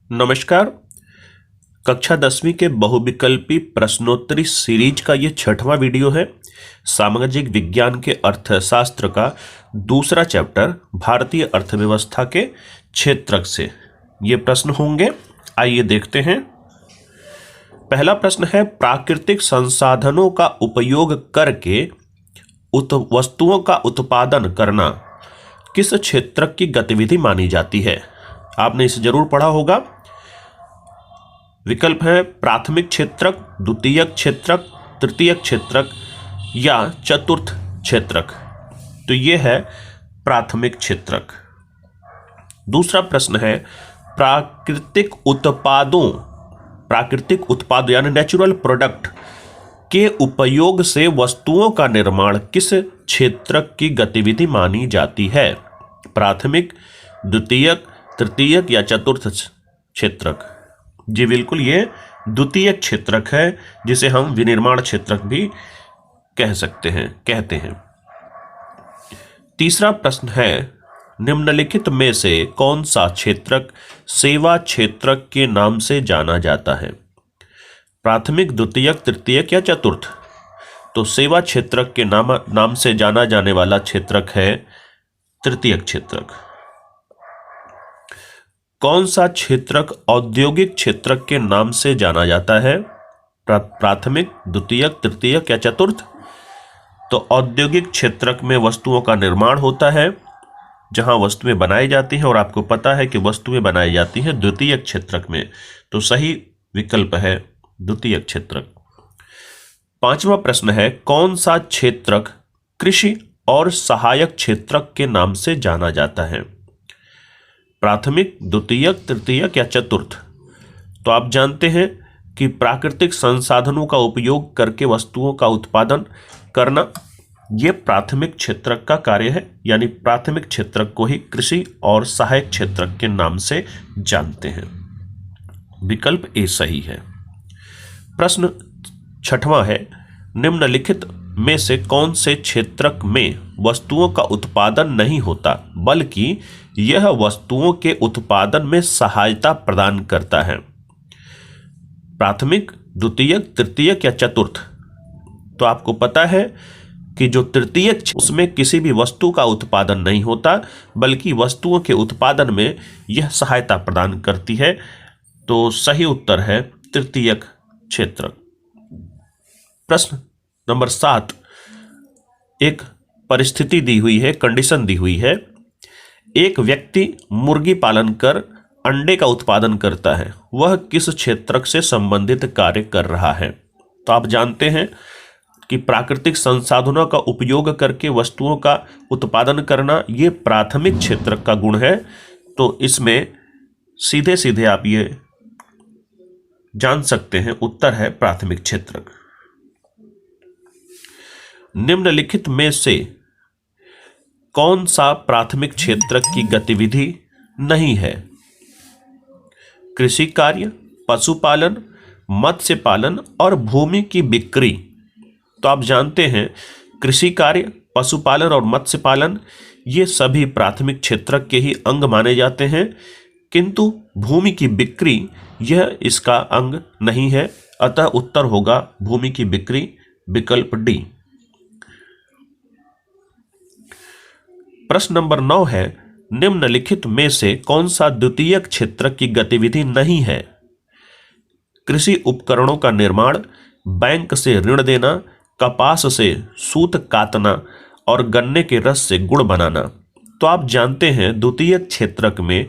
नमस्कार। कक्षा 10वीं के बहुविकल्पी प्रश्नोत्तरी सीरीज का ये 6वां वीडियो है। सामाजिक विज्ञान के अर्थशास्त्र का दूसरा चैप्टर भारतीय अर्थव्यवस्था के क्षेत्रक से ये प्रश्न होंगे। आइए देखते हैं। पहला प्रश्न है, प्राकृतिक संसाधनों का उपयोग करके वस्तुओं का उत्पादन करना किस क्षेत्रक की गतिविधि मानी जाती है? आपने इसे जरूर पढ़ा होगा। विकल्प है प्राथमिक क्षेत्रक, द्वितीयक क्षेत्रक, तृतीयक क्षेत्रक या चतुर्थ क्षेत्रक। तो ये है प्राथमिक क्षेत्रक। दूसरा प्रश्न है, प्राकृतिक उत्पादों यानी नेचुरल प्रोडक्ट के उपयोग से वस्तुओं का निर्माण किस क्षेत्रक की गतिविधि मानी जाती है? प्राथमिक, द्वितीयक, तृतीयक या चतुर्थ क्षेत्रक? जी बिल्कुल, ये द्वितीयक क्षेत्रक है, जिसे हम विनिर्माण क्षेत्रक भी कहते हैं। तीसरा प्रश्न है, निम्नलिखित में से कौन सा क्षेत्रक सेवा क्षेत्रक के नाम से जाना जाता है? प्राथमिक, द्वितीयक, तृतीयक या चतुर्थ? तो सेवा क्षेत्रक के नाम से जाना जाने वाला क्षेत्रक है तृतीयक क्षेत्रक। कौन सा क्षेत्रक औद्योगिक क्षेत्रक के नाम से जाना जाता है? प्राथमिक, द्वितीयक, तृतीयक या चतुर्थ? तो औद्योगिक क्षेत्रक में वस्तुओं का निर्माण होता है, जहां वस्तुएं बनाई जाती हैं, और आपको पता है कि वस्तुएं बनाई जाती हैं द्वितीयक क्षेत्रक में। तो सही विकल्प है द्वितीयक क्षेत्रक। पांचवा प्रश्न है, कौन सा क्षेत्रक कृषि और सहायक क्षेत्रक के नाम से जाना जाता है? प्राथमिक, द्वितीयक, तृतीयक या चतुर्थ? तो आप जानते हैं कि प्राकृतिक संसाधनों का उपयोग करके वस्तुओं का उत्पादन करना यह प्राथमिक क्षेत्रक का कार्य है, यानी प्राथमिक क्षेत्रक को ही कृषि और सहायक क्षेत्रक के नाम से जानते हैं। विकल्प ए सही है। प्रश्न 6वां है, निम्नलिखित में से कौन से क्षेत्रक में वस्तुओं का उत्पादन नहीं होता बल्कि यह वस्तुओं के उत्पादन में सहायता प्रदान करता है? प्राथमिक, द्वितीयक, तृतीयक या चतुर्थ? तो आपको पता है कि जो तृतीयक, उसमें किसी भी वस्तु का उत्पादन नहीं होता बल्कि वस्तुओं के उत्पादन में यह सहायता प्रदान करती है। तो सही उत्तर है तृतीयक क्षेत्रक। प्रश्न नंबर 7, एक परिस्थिति दी हुई है, कंडीशन दी हुई है। एक व्यक्ति मुर्गी पालन कर अंडे का उत्पादन करता है, वह किस क्षेत्रक से संबंधित कार्य कर रहा है? तो आप जानते हैं कि प्राकृतिक संसाधनों का उपयोग करके वस्तुओं का उत्पादन करना ये प्राथमिक क्षेत्रक का गुण है। तो इसमें सीधे सीधे आप ये जान सकते हैं, उत्तर है प्राथमिक क्षेत्रक। निम्नलिखित में से कौन सा प्राथमिक क्षेत्रक की गतिविधि नहीं है? कृषि कार्य, पशुपालन, मत्स्य पालन और भूमि की बिक्री। तो आप जानते हैं कृषि कार्य, पशुपालन और मत्स्य पालन ये सभी प्राथमिक क्षेत्रक के ही अंग माने जाते हैं, किंतु भूमि की बिक्री यह इसका अंग नहीं है। अतः उत्तर होगा भूमि की बिक्री, विकल्प डी। प्रश्न नंबर 9 है, निम्नलिखित में से कौन सा द्वितीयक क्षेत्रक की गतिविधि नहीं है? कृषि उपकरणों का निर्माण, बैंक से ऋण देना, कपास से सूत काटना और गन्ने के रस से गुड़ बनाना। तो आप जानते हैं द्वितीयक क्षेत्रक में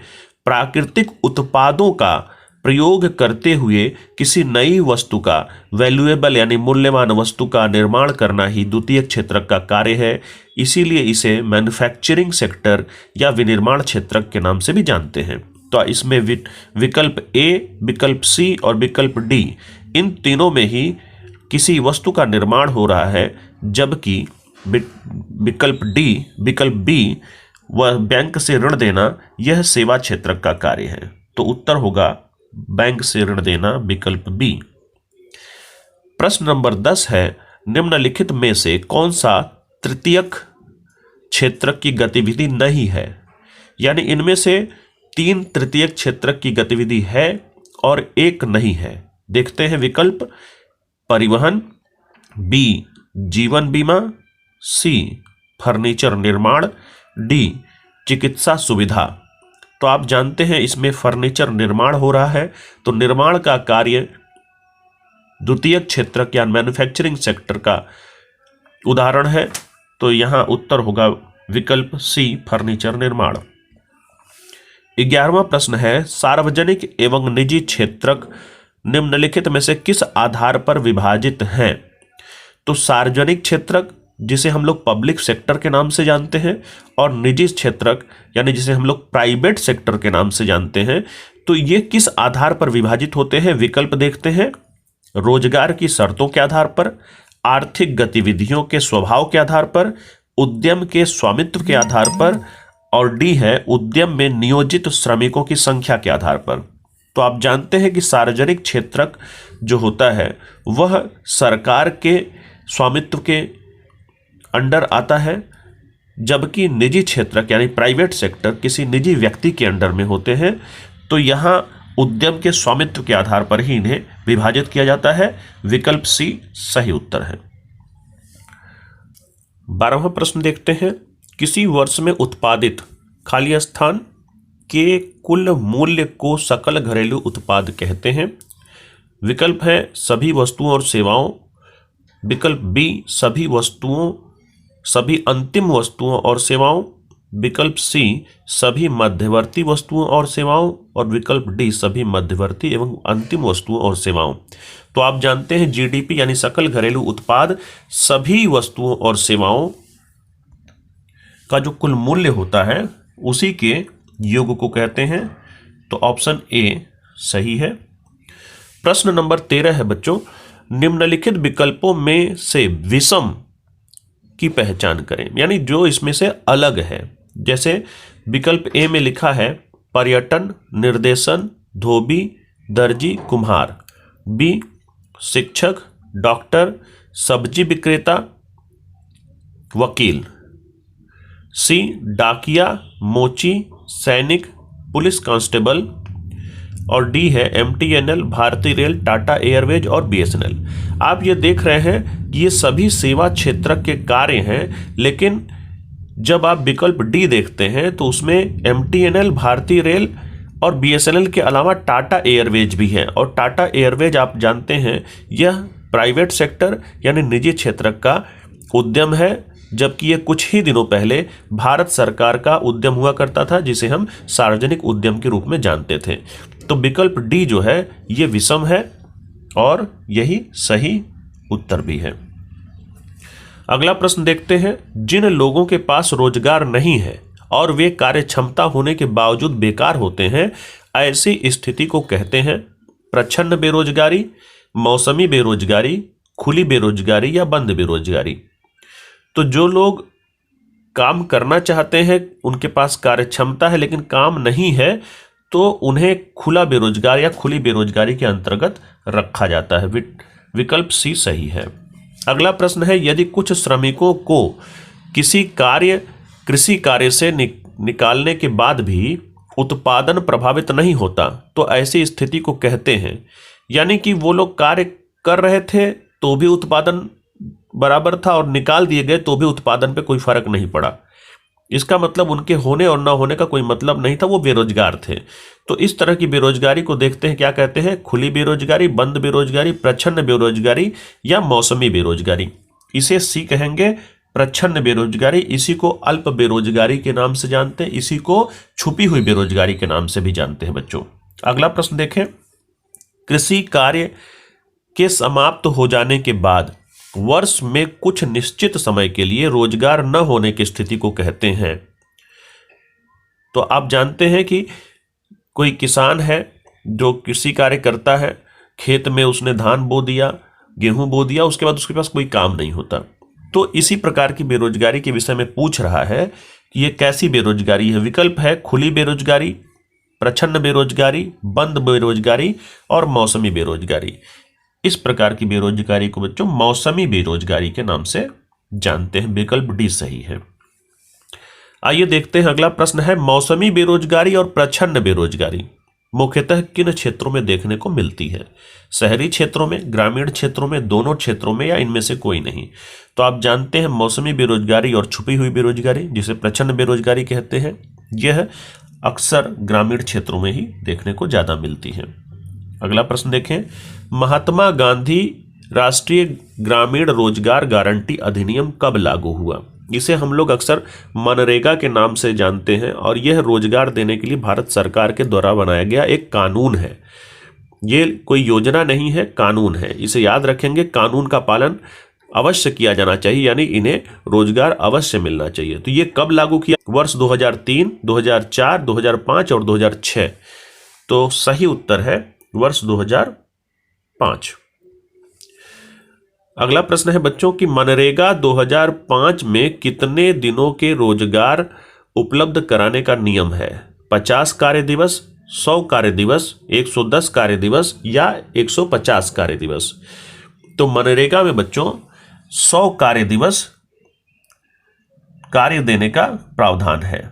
प्राकृतिक उत्पादों का प्रयोग करते हुए किसी नई वस्तु का, वैल्यूएबल यानी मूल्यवान वस्तु का निर्माण करना ही द्वितीयक क्षेत्रक का कार्य है। इसीलिए इसे मैन्युफैक्चरिंग सेक्टर या विनिर्माण क्षेत्रक के नाम से भी जानते हैं। तो इसमें विकल्प ए, विकल्प सी और विकल्प डी, इन तीनों में ही किसी वस्तु का निर्माण हो रहा है, जबकि विकल्प डी, विकल्प बी, वह बैंक से ऋण देना, यह सेवा क्षेत्रक का कार्य है। तो उत्तर होगा बैंक से ऋण देना, विकल्प बी। प्रश्न नंबर 10 है, निम्नलिखित में से कौन सा तृतीयक क्षेत्रक की गतिविधि नहीं है? यानी इनमें से 3 तृतीयक क्षेत्रक की गतिविधि है और 1 नहीं है? देखते हैं विकल्प। परिवहन, बी जीवन बीमा, सी फर्नीचर निर्माण, डी चिकित्सा सुविधा। तो आप जानते हैं इसमें फर्नीचर निर्माण हो रहा है, तो निर्माण का कार्य द्वितीयक क्षेत्रक या मैन्युफैक्चरिंग सेक्टर का उदाहरण है। तो यहां उत्तर होगा विकल्प सी फर्नीचर निर्माण। 11वां प्रश्न है, सार्वजनिक एवं निजी क्षेत्रक निम्नलिखित में से किस आधार पर विभाजित हैं? तो सार्वजनिक क्षेत्रक, जिसे हम लोग पब्लिक सेक्टर के नाम से जानते हैं, और निजी क्षेत्रक यानी जिसे हम लोग प्राइवेट सेक्टर के नाम से जानते हैं, तो ये किस आधार पर विभाजित होते हैं? विकल्प देखते हैं। रोजगार की शर्तों के आधार पर, आर्थिक गतिविधियों के स्वभाव के आधार पर, उद्यम के स्वामित्व के आधार पर, और डी है उद्यम में नियोजित श्रमिकों की संख्या के आधार पर। तो आप जानते हैं कि सार्वजनिक क्षेत्रक जो होता है वह सरकार के स्वामित्व के अंडर आता है, जबकि निजी क्षेत्रक यानी प्राइवेट सेक्टर किसी निजी व्यक्ति के अंडर में होते हैं। तो यहाँ उद्यम के स्वामित्व के आधार पर ही इन्हें विभाजित किया जाता है। विकल्प सी सही उत्तर है। 12वां प्रश्न देखते हैं, किसी वर्ष में उत्पादित खाली स्थान के कुल मूल्य को सकल घरेलू उत्पाद कहते हैं? विकल्प है सभी वस्तुओं और सेवाओं, विकल्प बी सभी अंतिम वस्तुओं और सेवाओं, विकल्प सी सभी मध्यवर्ती वस्तुओं और सेवाओं, और विकल्प डी सभी मध्यवर्ती एवं अंतिम वस्तुओं और सेवाओं। तो आप जानते हैं जीडीपी यानी सकल घरेलू उत्पाद सभी वस्तुओं और सेवाओं का जो कुल मूल्य होता है उसी के योग को कहते हैं। तो ऑप्शन ए सही है। प्रश्न नंबर 13 है बच्चों, निम्नलिखित विकल्पों में से विषम की पहचान करें, यानी जो इसमें से अलग है। जैसे विकल्प ए में लिखा है पर्यटन, निर्देशन, धोबी, दर्जी, कुम्हार, बी शिक्षक, डॉक्टर, सब्जी विक्रेता, वकील, सी डाकिया, मोची, सैनिक, पुलिस कांस्टेबल, और डी है एमटीएनएल, भारतीय रेल, टाटा एयरवेज और बीएसएनएल। आप ये देख रहे हैं कि ये सभी सेवा क्षेत्रक के कार्य हैं, लेकिन जब आप विकल्प डी देखते हैं तो उसमें एमटीएनएल, भारतीय रेल और बीएसएनएल के अलावा टाटा एयरवेज भी है। और टाटा एयरवेज आप जानते हैं यह प्राइवेट सेक्टर यानी निजी क्षेत्रक का उद्यम है, जबकि ये कुछ ही दिनों पहले भारत सरकार का उद्यम हुआ करता था, जिसे हम सार्वजनिक उद्यम के रूप में जानते थे। तो विकल्प डी जो है ये विषम है और यही सही उत्तर भी है। अगला प्रश्न देखते हैं, जिन लोगों के पास रोजगार नहीं है और वे कार्य क्षमता होने के बावजूद बेकार होते हैं, ऐसी स्थिति को कहते हैं प्रच्छन्न बेरोजगारी, मौसमी बेरोजगारी, खुली बेरोजगारी या बंद बेरोजगारी। तो जो लोग काम करना चाहते हैं, उनके पास कार्य क्षमता है लेकिन काम नहीं है, तो उन्हें खुला बेरोजगार या खुली बेरोजगारी के अंतर्गत रखा जाता है। विकल्प सी सही है। अगला प्रश्न है, यदि कुछ श्रमिकों को कृषि कार्य से निकालने के बाद भी उत्पादन प्रभावित नहीं होता तो ऐसी स्थिति को कहते हैं, यानी कि वो लोग कार्य कर रहे थे तो भी उत्पादन बराबर था और निकाल दिए गए तो भी उत्पादन पे कोई फर्क नहीं पड़ा। इसका मतलब उनके होने और ना होने का कोई मतलब नहीं था, वो बेरोजगार थे। तो इस तरह की बेरोजगारी को देखते हैं, क्या कहते हैं, खुली बेरोजगारी, बंद बेरोजगारी, प्रच्छन्न बेरोजगारी या मौसमी बेरोजगारी। इसे सी कहेंगे प्रच्छन्न बेरोजगारी। इसी को अल्प बेरोजगारी के नाम से जानते हैं, इसी को छुपी हुई बेरोजगारी के नाम से भी जानते हैं बच्चों। अगला प्रश्न देखें, कृषि कार्य के समाप्त हो जाने के बाद वर्ष में कुछ निश्चित समय के लिए रोजगार न होने की स्थिति को कहते हैं। तो आप जानते हैं कि कोई किसान है जो कृषि कार्य करता है, खेत में उसने धान बो दिया, गेहूं बो दिया, उसके बाद उसके पास कोई काम नहीं होता। तो इसी प्रकार की बेरोजगारी के विषय में पूछ रहा है कि ये कैसी बेरोजगारी है। विकल्प है खुली बेरोजगारी, प्रच्छन्न बेरोजगारी, बंद बेरोजगारी और मौसमी बेरोजगारी। इस प्रकार की बेरोजगारी को बच्चों मौसमी बेरोजगारी के नाम से जानते हैं। विकल्प डी सही है। आइए देखते हैं अगला प्रश्न है, मौसमी बेरोजगारी और प्रच्छन्न बेरोजगारी मुख्यतः किन क्षेत्रों में देखने को मिलती है? शहरी क्षेत्रों में, ग्रामीण क्षेत्रों में, दोनों क्षेत्रों में, या इनमें से कोई नहीं? तो आप जानते हैं मौसमी बेरोजगारी और छुपी हुई बेरोजगारी, जिसे प्रच्छन्न बेरोजगारी कहते हैं, यह अक्सर ग्रामीण क्षेत्रों में ही देखने को ज्यादा मिलती है। अगला प्रश्न देखें, महात्मा गांधी राष्ट्रीय ग्रामीण रोजगार गारंटी अधिनियम कब लागू हुआ? इसे हम लोग अक्सर मनरेगा के नाम से जानते हैं और यह रोजगार देने के लिए भारत सरकार के द्वारा बनाया गया एक कानून है। ये कोई योजना नहीं है, कानून है। इसे याद रखेंगे, कानून का पालन अवश्य किया जाना चाहिए, यानी इन्हें रोजगार अवश्य मिलना चाहिए। तो ये कब लागू किया? वर्ष 2003, 2004, 2005 और 2006। तो सही उत्तर है वर्ष 2005। अगला प्रश्न है बच्चों कि मनरेगा 2005 में कितने दिनों के रोजगार उपलब्ध कराने का नियम है? 50 कार्य दिवस, 100 कार्य दिवस, 110 कार्य दिवस या 150 कार्य दिवस? तो मनरेगा में बच्चों 100 कार्य दिवस कार्य देने का प्रावधान है।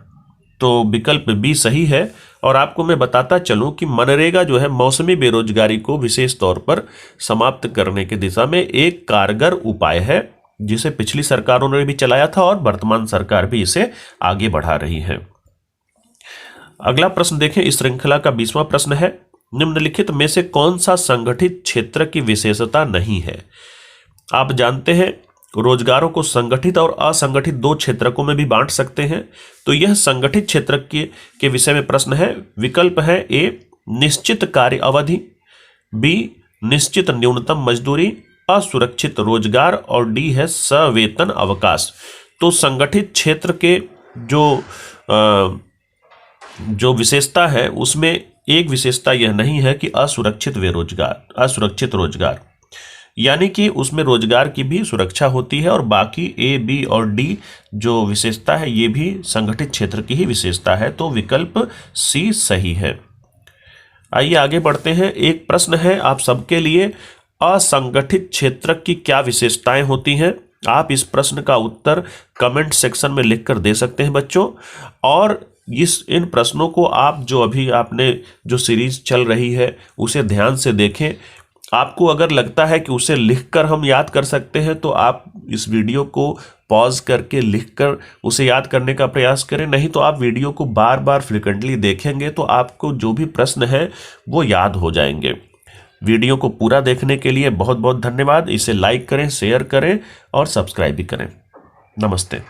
तो विकल्प बी सही है। और आपको मैं बताता चलूं कि मनरेगा जो है मौसमी बेरोजगारी को विशेष तौर पर समाप्त करने की दिशा में एक कारगर उपाय है, जिसे पिछली सरकारों ने भी चलाया था और वर्तमान सरकार भी इसे आगे बढ़ा रही है। अगला प्रश्न देखें, इस श्रृंखला का 20वां प्रश्न है, निम्नलिखित में से कौन सा संगठित क्षेत्र की विशेषता नहीं है? आप जानते हैं रोजगारों को संगठित और असंगठित दो क्षेत्रकों में भी बांट सकते हैं। तो यह संगठित क्षेत्र के विषय में प्रश्न है। विकल्प है ए निश्चित कार्य अवधि, बी निश्चित न्यूनतम मजदूरी, असुरक्षित रोजगार और डी है सवेतन अवकाश। तो संगठित क्षेत्र के जो विशेषता है उसमें एक विशेषता यह नहीं है कि असुरक्षित रोजगार, यानी कि उसमें रोजगार की भी सुरक्षा होती है और बाकी ए, बी और डी जो विशेषता है ये भी संगठित क्षेत्र की ही विशेषता है। तो विकल्प सी सही है। आइए आगे बढ़ते हैं। एक प्रश्न है आप सबके लिए, असंगठित क्षेत्र की क्या विशेषताएं होती हैं? आप इस प्रश्न का उत्तर कमेंट सेक्शन में लिखकर दे सकते हैं बच्चों। और इन प्रश्नों को आप आपने जो सीरीज चल रही है उसे ध्यान से देखें। आपको अगर लगता है कि उसे लिखकर हम याद कर सकते हैं तो आप इस वीडियो को पॉज करके लिखकर उसे याद करने का प्रयास करें, नहीं तो आप वीडियो को बार बार फ्रिक्वेंटली देखेंगे तो आपको जो भी प्रश्न है वो याद हो जाएंगे। वीडियो को पूरा देखने के लिए बहुत बहुत धन्यवाद। इसे लाइक करें, शेयर करें और सब्सक्राइब भी करें। नमस्ते।